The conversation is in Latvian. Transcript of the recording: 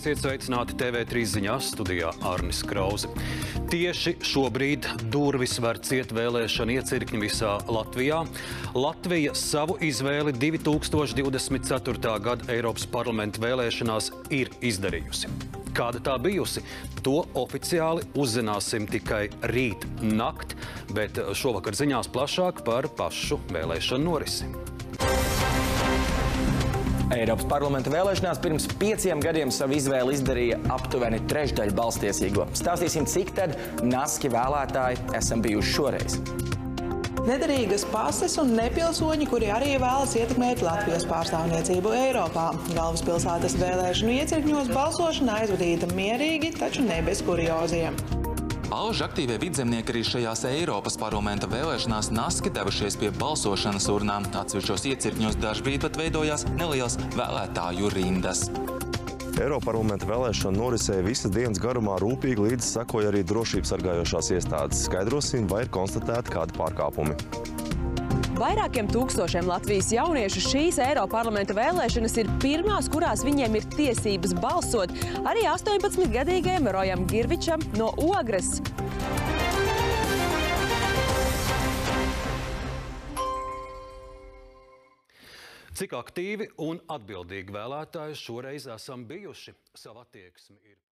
Esiet sveicināti TV3 ziņās, studijā Arnis Krause. Tieši šobrīd durvis var ciet vēlēšana iecirkņi visā Latvijā. Latvija savu izvēli 2024. gada Eiropas parlamenta vēlēšanās ir izdarījusi. Kāda tā bijusi, to oficiāli uzzināsim tikai rīt nakt, bet šovakar ziņās plašāk par pašu vēlēšanu norisi. Eiropas parlamenta vēlēšanās pirms 5 gadiem savu izvēli izdarīja aptuveni trešdaļa balstiesīgo. Stāstīsim, cik tad naski vēlētāji esam bijuši šoreiz. Nederīgas pases un nepilsoņi, kuri arī vēlas ietekmēt Latvijas pārstāvniecību Eiropā. Galvaspilsētas vēlēšanu iecirkņos balsošana aizvadīta mierīgi, taču ne bez kurioziem. Alži aktīvie vidzemnieki arī šajās Eiropas parlamenta vēlēšanās naski devušies pie balsošanas urnām. Atsevišķos iecirkņos dažbrīd pat veidojās nelielas vēlētāju rindas. Eiroparlamenta vēlēšana norisēja visas dienas garumā rūpīgi līdz sekoja arī drošības sargājošās iestādes. Skaidrosim, vai ir konstatēti kādi pārkāpumi. Vairākiem tūkstošiem Latvijas jauniešu šīs Eiroparlamenta vēlēšanas ir pirmās, kurās viņiem ir tiesības balsot. Arī 18-gadīgajam Rojam Girvičam no Ogres. Cik aktīvi un atbildīgi vēlētāji šoreiz esam bijuši? Savu attieksmi ir